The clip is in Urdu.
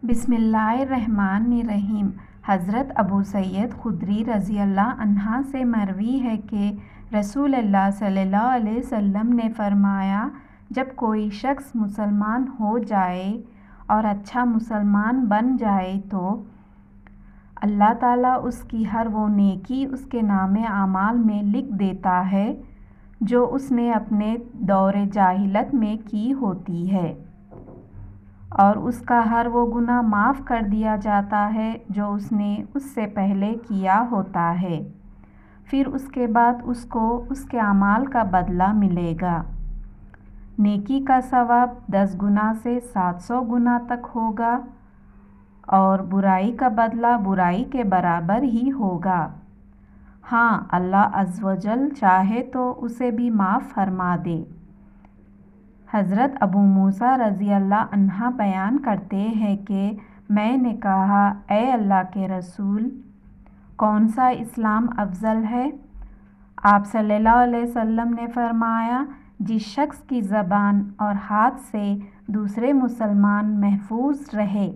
بسم اللہ الرحمن الرحیم۔ حضرت ابو سعید خدری رضی اللہ عنہ سے مروی ہے کہ رسول اللہ صلی اللہ علیہ وسلم نے فرمایا، جب کوئی شخص مسلمان ہو جائے اور اچھا مسلمان بن جائے تو اللہ تعالیٰ اس کی ہر وہ نیکی اس کے نامِ اعمال میں لکھ دیتا ہے جو اس نے اپنے دور جاہلیت میں کی ہوتی ہے، اور اس کا ہر وہ گناہ معاف کر دیا جاتا ہے جو اس نے اس سے پہلے کیا ہوتا ہے، پھر اس کے بعد اس کو اس کے اعمال کا بدلہ ملے گا۔ نیکی کا ثواب 10 گنا سے 700 گنا تک ہوگا، اور برائی کا بدلہ برائی کے برابر ہی ہوگا۔ ہاں، اللہ عز و جل چاہے تو اسے بھی معاف فرما دے۔ حضرت ابو موسیٰ رضی اللہ عنہ بیان کرتے ہیں کہ میں نے کہا، اے اللہ کے رسول، کون سا اسلام افضل ہے؟ آپ صلی اللہ علیہ وسلم نے فرمایا، جس شخص کی زبان اور ہاتھ سے دوسرے مسلمان محفوظ رہے